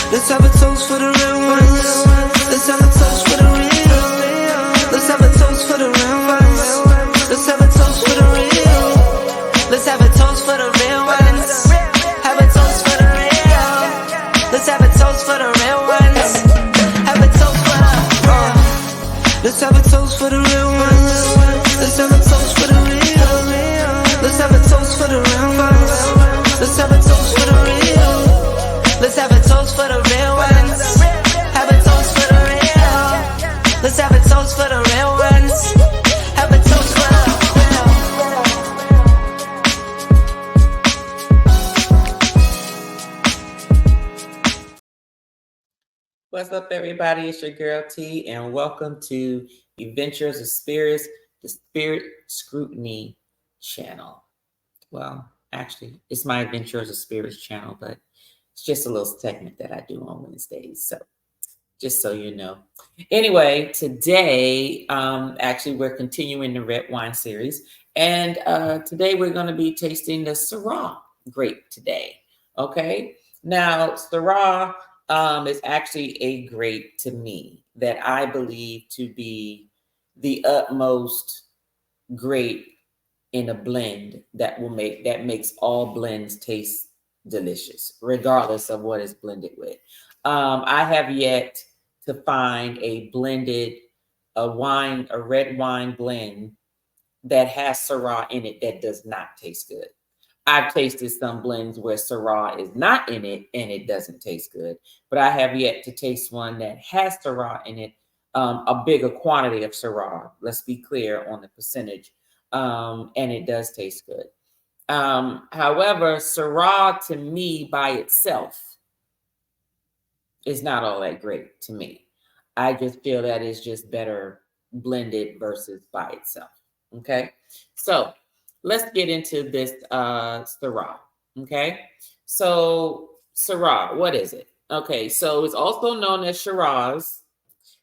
Let's have a toast for the real ones. Let's have a toast for the real. Let's have a toast for the real ones. Let's have a toast for the real. Let's have a toast for the real ones. Have a toast for the real. Let's have a toast for the real ones. Have a toast for the let's have a toast for the real ones. Let's have a toast for the real. Let's have a toast for the real ones. Let's have a toast for the real. Let's have a toast for the real ones. Have a toast for the real. Let's have a toast for the real ones. Have a toast for the What's up, everybody? It's your girl T, and welcome to Adventures of Spirits, the Spirit Scrutiny channel. Well, actually, it's my Adventures of Spirits channel, but it's just a little segment that I do on Wednesdays. So, just so you know. Anyway, today, actually, we're continuing the red wine series, and today we're going to be tasting the Syrah grape today. Okay, now Syrah is actually a grape to me that I believe to be the utmost grape in a blend that makes all blends taste delicious, regardless of what it's blended with. I have yet to find a red wine blend that has Syrah in it that does not taste good. I've tasted some blends where Syrah is not in it and it doesn't taste good, but I have yet to taste one that has Syrah in it, a bigger quantity of Syrah. Let's be clear on the percentage, and it does taste good. However, Syrah to me by itself is not all that great to me. I just feel that it's just better blended versus by itself. Okay, so let's get into this Syrah. Okay, so Syrah, what is it? Okay, so it's also known as Shiraz.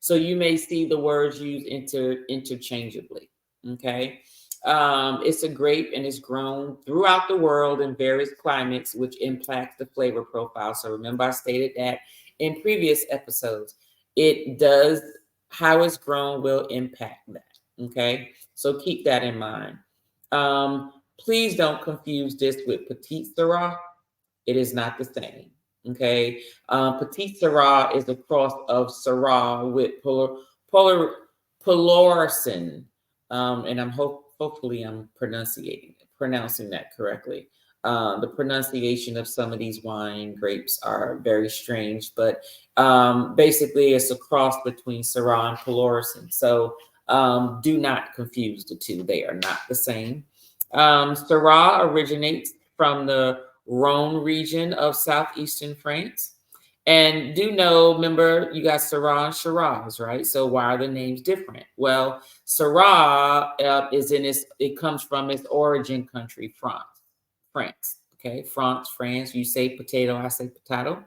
So you may see the words used interchangeably. Okay, it's a grape and it's grown throughout the world in various climates, which impacts the flavor profile. So remember, I stated that in previous episodes. It does, how it's grown will impact that. Okay, so keep that in mind. Please don't confuse this with Petite Syrah. It is not the same. Okay, Petite Syrah is a cross of Syrah with Polorcin, and hopefully I'm pronouncing that correctly. The pronunciation of some of these wine grapes are very strange, but basically it's a cross between Syrah and Polorcin. So do not confuse the two. They are not the same. Syrah originates from the Rhone region of southeastern France. And do know, remember, you got Syrah and Shiraz, right? So why are the names different? Well, Syrah it comes from its origin country, France. Okay, France. You say potato, I say potato.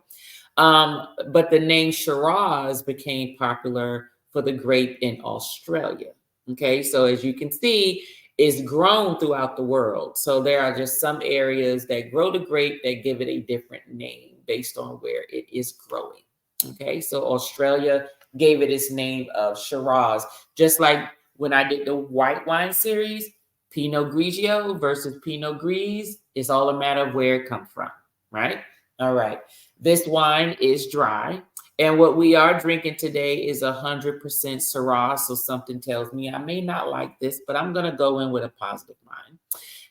But the name Shiraz became popular for the grape in Australia. Okay, so as you can see, it's grown throughout the world. So there are just some areas that grow the grape that give it a different name based on where it is growing. Okay, so Australia gave it its name of Shiraz, just like when I did the white wine series, Pinot Grigio versus Pinot Gris. It's all a matter of where it comes from, right? All right, this wine is dry. And what we are drinking today is 100% Syrah. So something tells me I may not like this, but I'm going to go in with a positive mind.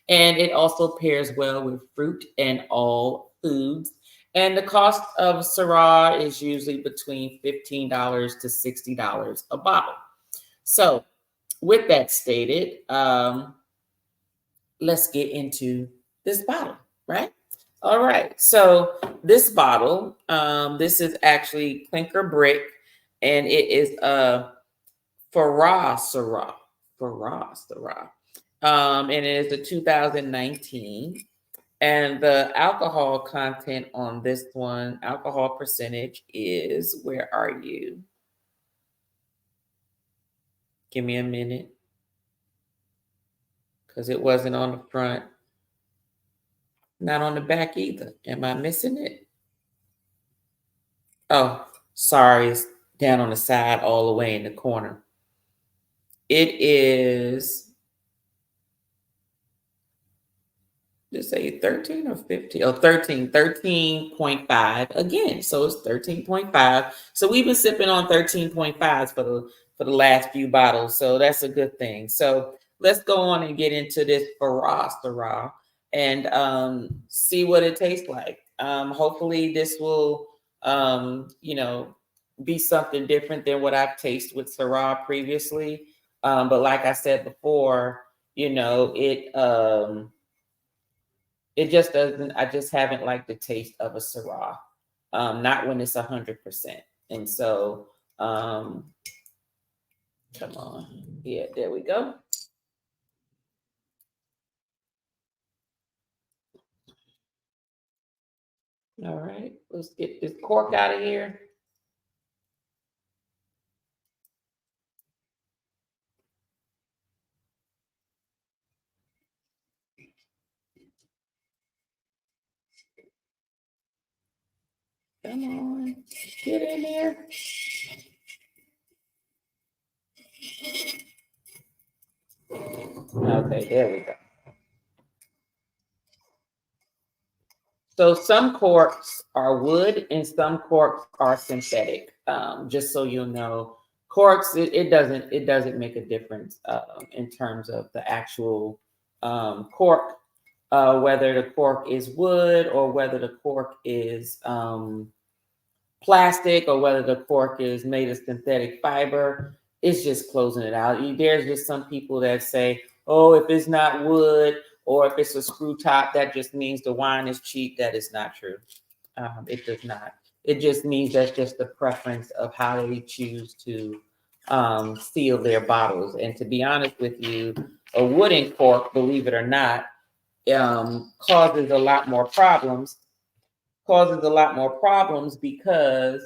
And it also pairs well with fruit and all foods. And the cost of Syrah is usually between $15 to $60 a bottle. So with that stated, let's get into this bottle, right? All right, so this bottle, this is actually clinker brick, and it is a Syrah, and it is a 2019. And the alcohol content on this one, alcohol percentage is, where are you? Give me a minute, because it wasn't on the front. Not on the back either. Am I missing it? Oh, sorry, it's down on the side all the way in the corner. It is, just say 13 or 15. Oh, 13.5 again. So it's 13.5. So we've been sipping on 13.5s for the last few bottles. So that's a good thing. So let's go on and get into this Syrah and see what it tastes like. Hopefully this will be something different than what I've tasted with Syrah previously. But like I said before, it just doesn't. I just haven't liked the taste of a Syrah, not when it's 100%. And so, come on, yeah, there we go. All right, let's get this cork out of here. Come on, get in there. Okay, there we go. So some corks are wood and some corks are synthetic. Just so you'll know, corks it doesn't make a difference in terms of the actual cork, whether the cork is wood or whether the cork is plastic or whether the cork is made of synthetic fiber. It's just closing it out. There's just some people that say, oh, if it's not wood or if it's a screw top, that just means the wine is cheap. That is not true. It does not. It just means that's just the preference of how they choose to seal their bottles. And to be honest with you, a wooden cork, believe it or not, causes a lot more problems. Causes a lot more problems because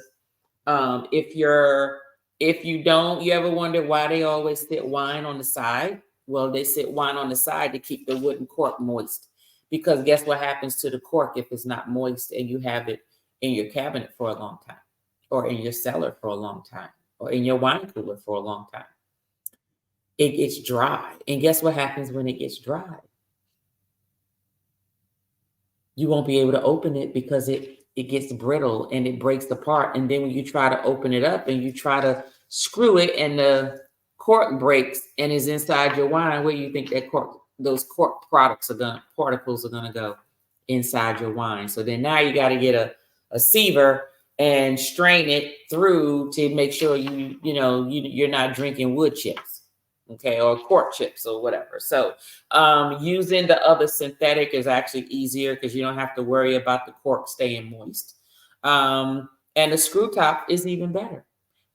if you don't, you ever wonder why they always sit wine on the side? Well, they sit wine on the side to keep the wooden cork moist. Because guess what happens to the cork if it's not moist and you have it in your cabinet for a long time, or in your cellar for a long time, or in your wine cooler for a long time? It gets dry. And guess what happens when it gets dry? You won't be able to open it because it gets brittle and it breaks apart. And then when you try to open it up and you try to screw it and the cork breaks and is inside your wine, where do you think those cork particles are gonna go? Inside your wine. So then now you got to get a sieve and strain it through to make sure you're not drinking wood chips, okay, or cork chips or whatever. So using the other synthetic is actually easier because you don't have to worry about the cork staying moist. And the screw top is even better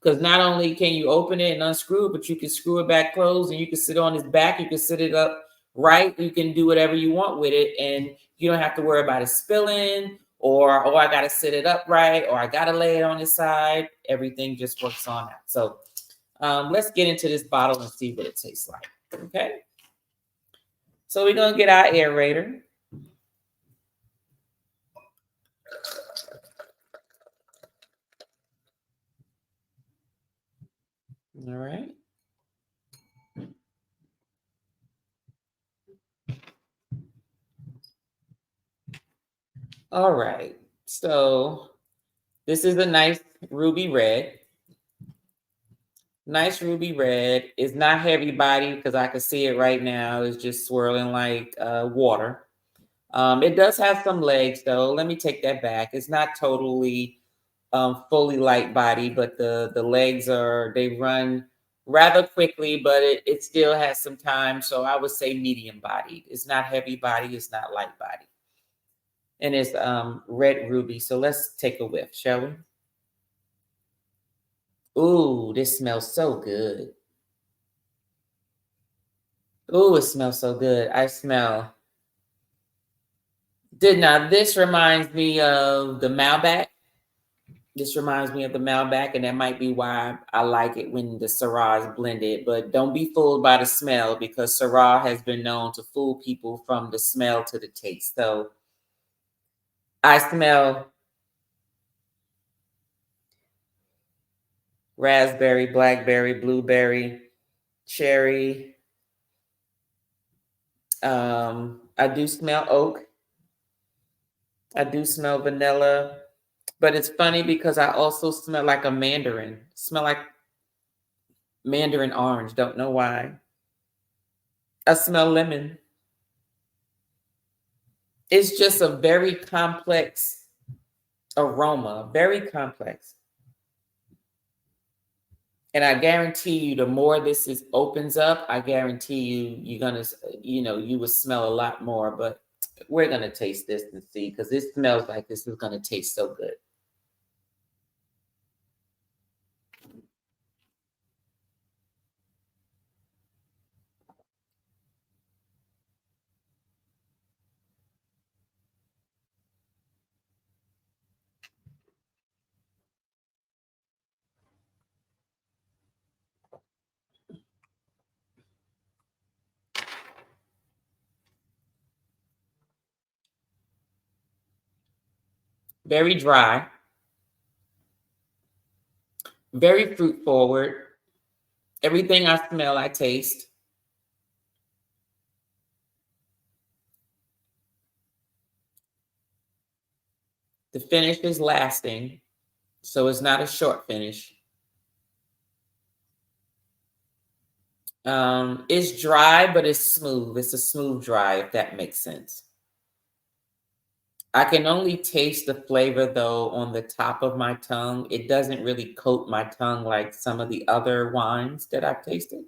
because not only can you open it and unscrew it, but you can screw it back closed and you can sit on its back. You can sit it up right. You can do whatever you want with it, and you don't have to worry about it spilling or, oh, I got to sit it up right, or I got to lay it on its side. Everything just works on that. So let's get into this bottle and see what it tastes like. Okay. So we're going to get our aerator. All right. All right. So this is a nice ruby red. Nice ruby red. It's not heavy body because I can see it right now. It's just swirling like water. It does have some legs though. Let me take that back. It's not totally fully light body, but the legs they run rather quickly, but it still has some time. So I would say medium bodied. It's not heavy body. It's not light body. And it's red ruby. So let's take a whiff, shall we? Ooh, this smells so good. Ooh, it smells so good. I smell. Now this reminds me of the Malbec. This reminds me of the Malbec, and that might be why I like it when the Syrah is blended. But don't be fooled by the smell because Syrah has been known to fool people from the smell to the taste. So I smell raspberry, blackberry, blueberry, cherry. I do smell oak. I do smell vanilla. But it's funny because I also smell like a mandarin. Smell like mandarin orange. Don't know why. I smell lemon. It's just a very complex aroma, very complex. And I guarantee you, the more this is opens up, I guarantee you, you're gonna, you will smell a lot more. But we're gonna taste this and see because it smells like this is gonna taste so good. Very dry, very fruit forward. Everything I smell, I taste. The finish is lasting, so it's not a short finish. It's dry, but it's smooth. It's a smooth dry, if that makes sense. I can only taste the flavor though on the top of my tongue. It doesn't really coat my tongue like some of the other wines that I've tasted.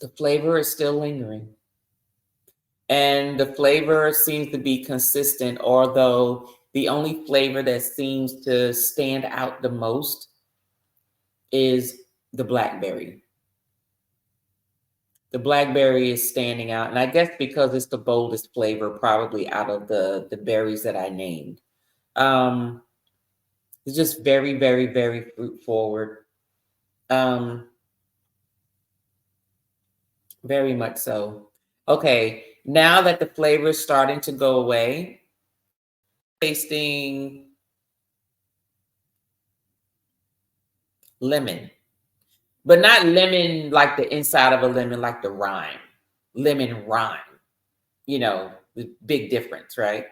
The flavor is still lingering. And the flavor seems to be consistent, although the only flavor that seems to stand out the most is the blackberry. The blackberry is standing out, and I guess because it's the boldest flavor probably out of the berries that I named. Um, it's just very, very, very fruit forward. Um, very much so. Okay, now that the flavor is starting to go away, tasting lemon, but not lemon like the inside of a lemon, like the rind, lemon rind. The big difference, right?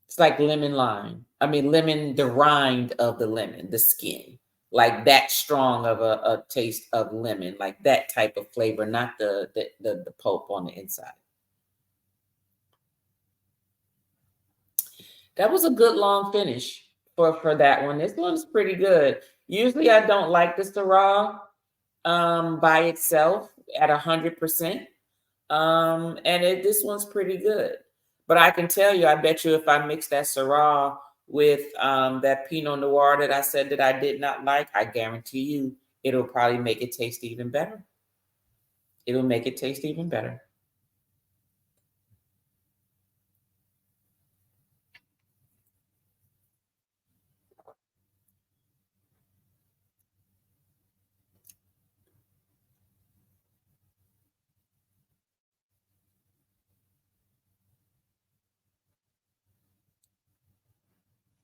It's like lemon lime. I mean, lemon, the rind of the lemon, the skin, like that strong of a taste of lemon, like that type of flavor, not the pulp on the inside. That was a good long finish for that one. This one's pretty good. Usually, I don't like the Syrah by itself at 100%. This one's pretty good. But I can tell you, I bet you if I mix that Syrah with that Pinot Noir that I said that I did not like, I guarantee you it'll probably make it taste even better. It'll make it taste even better.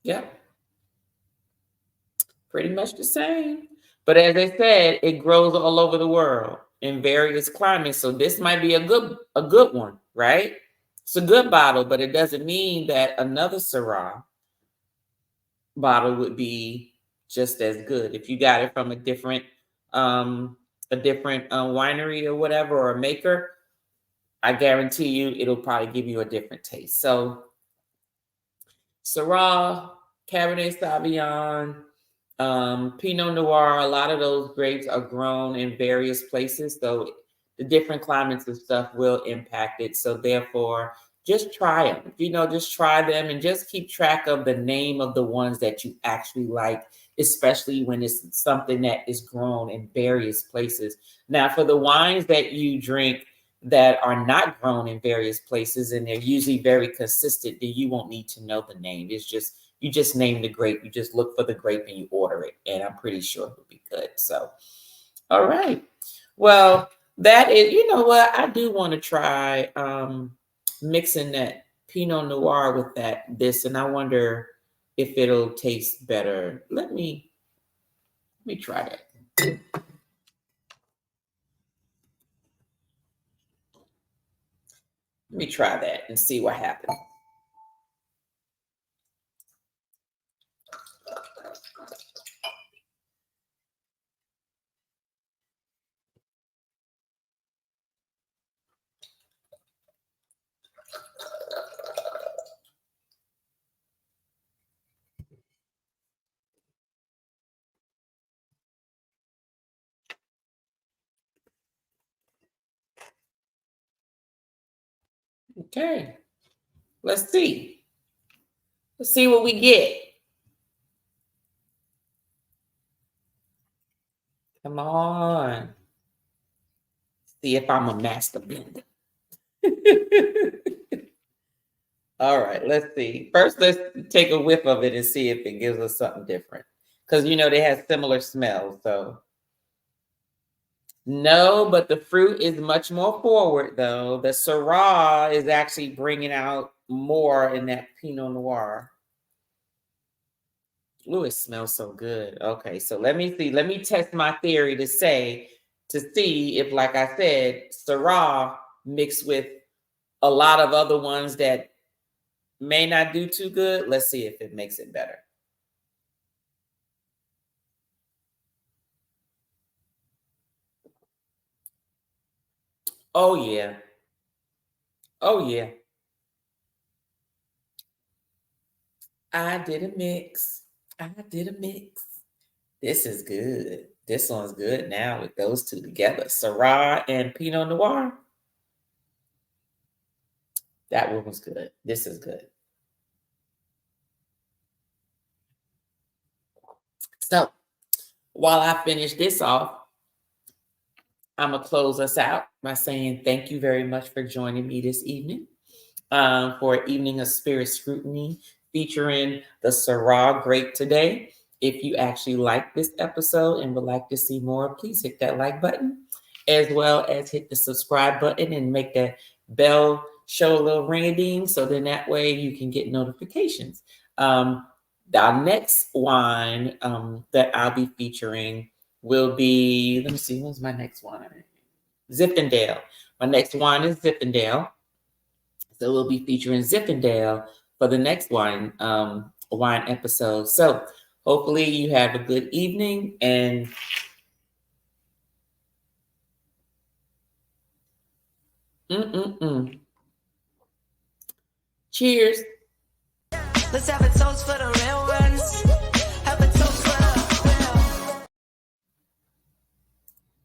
Yeah, pretty much the same. But as I said, it grows all over the world in various climates. So this might be a good one, right? It's a good bottle, but it doesn't mean that another Syrah bottle would be just as good if you got it from a different winery or whatever, or a maker. I guarantee you it'll probably give you a different taste. So Syrah, Cabernet Sauvignon, Pinot Noir, a lot of those grapes are grown in various places, so the different climates and stuff will impact it. So therefore, just try them. Just try them and just keep track of the name of the ones that you actually like, especially when it's something that is grown in various places. Now, for the wines that you drink that are not grown in various places and they're usually very consistent, then you won't need to know the name. It's just you just name the grape. You just look for the grape and you order it, and I'm pretty sure it'll be good. So, all right. Well, that is. You know what? I do want to try mixing that Pinot Noir with this, and I wonder. if it'll taste better. Let me try that. Let me try that and see what happens. Okay, let's see. Let's see what we get. Come on. See if I'm a master blender. All right, let's see. First, let's take a whiff of it and see if it gives us something different. Because, you know, they have similar smells. So, no, but the fruit is much more forward, though. The Syrah is actually bringing out more in that Pinot Noir. Ooh, it smells so good. Okay, so let me see. Let me test my theory to see if, like I said, Syrah mixed with a lot of other ones that may not do too good. Let's see if it makes it better. Oh, yeah. Oh, yeah. I did a mix. This is good. This one's good now with those two together. Syrah and Pinot Noir. That one was good. This is good. So while I finish this off, I'm going to close us out by saying thank you very much for joining me this evening for Evening of Spirit Scrutiny featuring the Syrah grape today. If you actually like this episode and would like to see more, please hit that like button, as well as hit the subscribe button and make that bell show a little ring-a-ding, so then that way you can get notifications. Our next wine that I'll be featuring will be, let me see, what's my next wine? Zinfandel. My next wine is Zinfandel. So we'll be featuring Zinfandel for the next wine episode. So hopefully you have a good evening and cheers. Let's have a toast for the real